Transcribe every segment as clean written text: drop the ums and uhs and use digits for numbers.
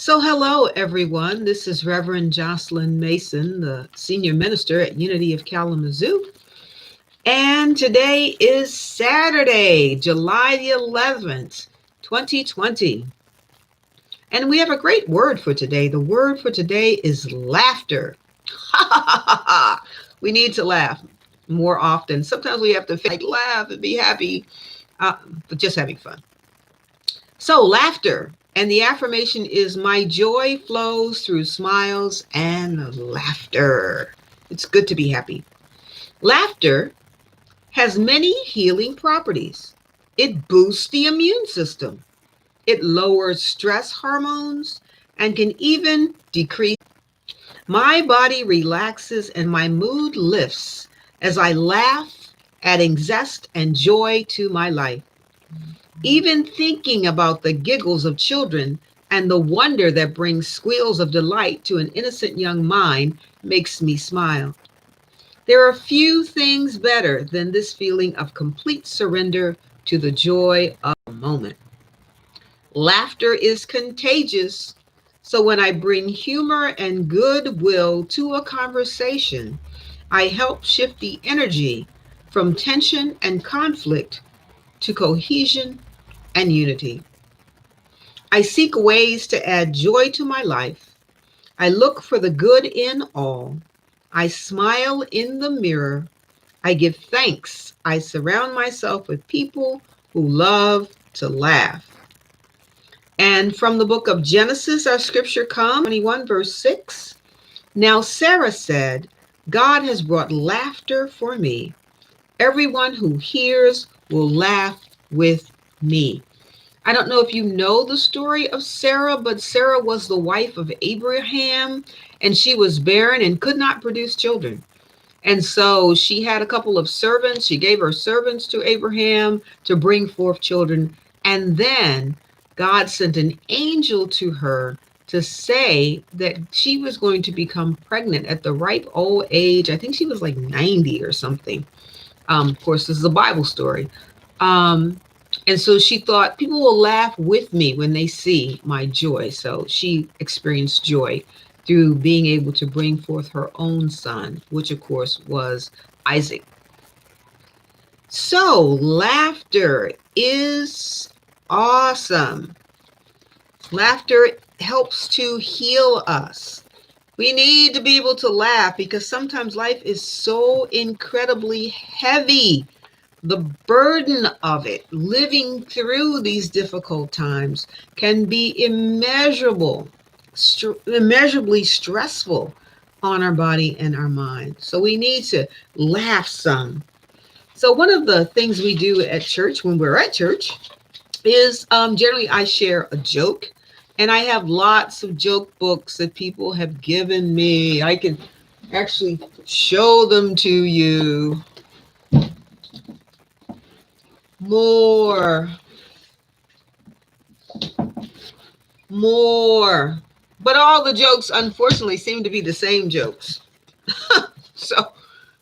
So, hello, everyone. This is Reverend Joslyn Mason, the senior minister at Unity of Kalamazoo. And today is Saturday, July the 11th, 2020. And we have a great word for today. The word for today is laughter. We need to laugh more often. Sometimes we have to laugh and be happy, uh, but just having fun. So, laughter. And the affirmation is my joy flows through smiles and laughter. It's good to be happy. Laughter has many healing properties. It boosts the immune system. It lowers stress hormones and can even decrease. My body relaxes and my mood lifts as I laugh, adding zest and joy to my life. Even thinking about the giggles of children and the wonder that brings squeals of delight to an innocent young mind makes me smile. There are few things better than this feeling of complete surrender to the joy of the moment. Laughter is contagious, so when I bring humor and goodwill to a conversation, I help shift the energy from tension and conflict to cohesion and unity. I seek ways to add joy to my life. I look for the good in all. I smile in the mirror. I give thanks. I surround myself with people who love to laugh. And from the book of Genesis, our scripture comes, 21, verse 6. Now Sarah said, God has brought laughter for me. Everyone who hears will laugh with me. I don't know if you know the story of Sarah, but Sarah was the wife of Abraham and she was barren and could not produce children. And so she had a couple of servants. She gave her servants to Abraham to bring forth children. And then God sent an angel to her to say that she was going to become pregnant at the ripe old age. I think she was like 90 or something. Of course, this is a Bible story. Um, and so she thought people will laugh with me when they see my joy. So she experienced joy through being able to bring forth her own son, which of course was Isaac. So laughter is awesome. Laughter helps to heal us. We need to be able to laugh because sometimes life is so incredibly heavy. The burden of it, living through these difficult times, can be immeasurably stressful on our body and our mind. So we need to laugh some. So one of the things we do at church when we're at church is generally I share a joke. And I have lots of joke books that people have given me. I can actually show them to you. More. More. But all the jokes, unfortunately, seem to be the same jokes. So,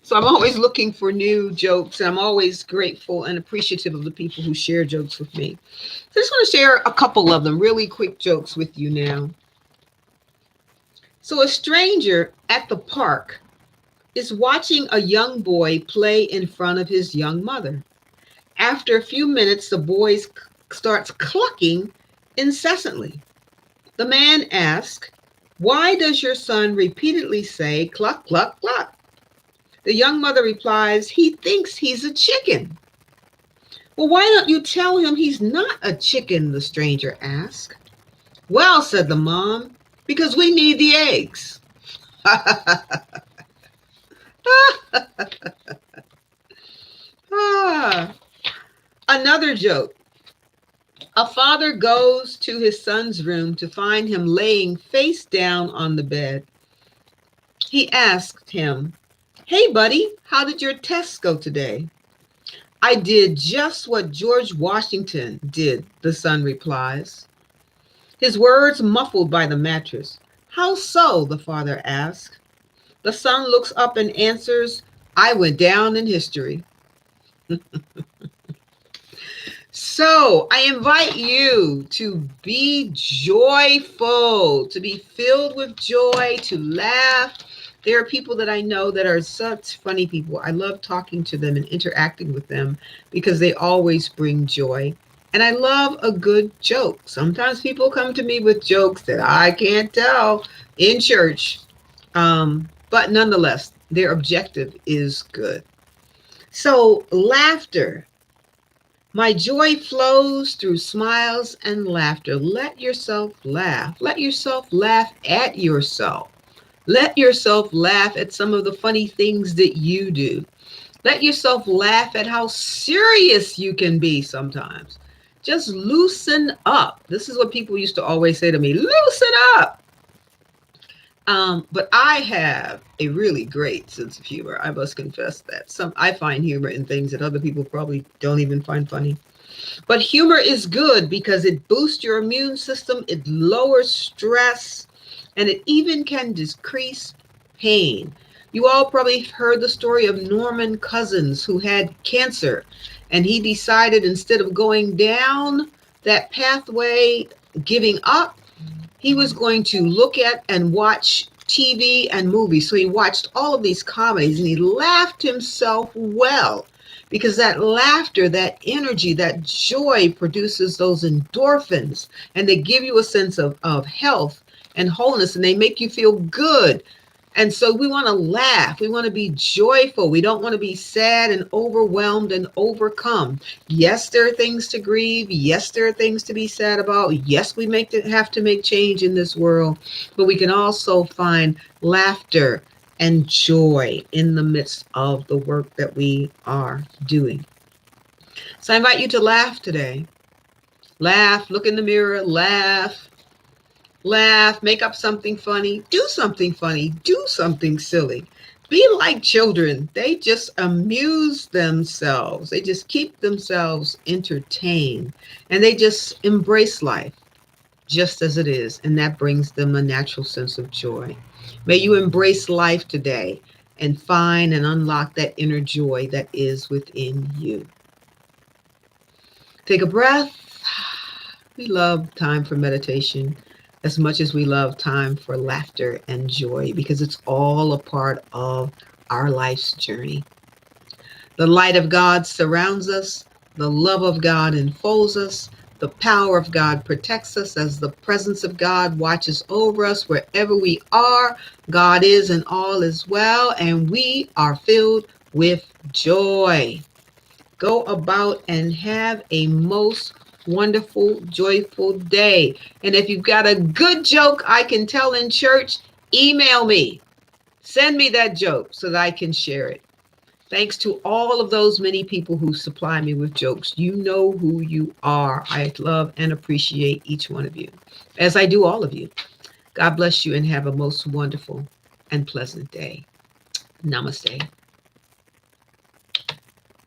so I'm always looking for new jokes, and I'm always grateful and appreciative of the people who share jokes with me. So I just want to share a couple of them, really quick jokes with you now. So a stranger at the park is watching a young boy play in front of his young mother. After a few minutes, the boy starts clucking incessantly. The man asks, why does your son repeatedly say cluck, cluck, cluck? The young mother replies, he thinks he's a chicken. Well, why don't you tell him he's not a chicken? The stranger asked. Well, said the mom, because we need the eggs. Another joke. A father goes to his son's room to find him laying face down on the bed. He asked him, hey, buddy, how did your tests go today? I did just what George Washington did, the son replies, his words muffled by the mattress. How so? The father asks. The son looks up and answers, I went down in history. So I invite you to be joyful, to be filled with joy, to laugh. There are people that I know that are such funny people. I love talking to them and interacting with them because they always bring joy. And I love a good joke. Sometimes people come to me with jokes that I can't tell in church, but nonetheless, their objective is good. So, laughter. My joy flows through smiles and laughter. Let yourself laugh. Let yourself laugh at yourself. Let yourself laugh at some of the funny things that you do. Let yourself laugh at how serious you can be sometimes. Just loosen up. This is what people used to always say to me, loosen up. But I have a really great sense of humor. I must confess that. I find humor in things that other people probably don't even find funny. But humor is good because it boosts your immune system, it lowers stress, and it even can decrease pain. You all probably heard the story of Norman Cousins, who had cancer, and he decided instead of going down that pathway, giving up, he was going to look at and watch TV and movies. So he watched all of these comedies and he laughed himself well because that laughter, that energy, that joy produces those endorphins and they give you a sense of health and wholeness and they make you feel good. And so we want to laugh. We want to be joyful. We don't want to be sad and overwhelmed and overcome. Yes, there are things to grieve. Yes, there are things to be sad about. Yes, we have to make change in this world. But we can also find laughter and joy in the midst of the work that we are doing. So I invite you to laugh today. Laugh, look in the mirror, laugh. Laugh, make up something funny, do something silly. Be like children. They just amuse themselves. They just keep themselves entertained and they just embrace life just as it is. And that brings them a natural sense of joy. May you embrace life today and find and unlock that inner joy that is within you. Take a breath. We love time for meditation as much as we love time for laughter and joy because it's all a part of our life's journey. The light of God surrounds us, the love of God enfolds us, the power of God protects us as the presence of God watches over us wherever we are. God is and all is well, and we are filled with joy. Go about and have a most wonderful, joyful day. And if you've got a good joke I can tell in church, email me. Send me that joke so that I can share it. Thanks to all of those many people who supply me with jokes. You know who you are. I love and appreciate each one of you, as I do all of you. God bless you and have a most wonderful and pleasant day. Namaste.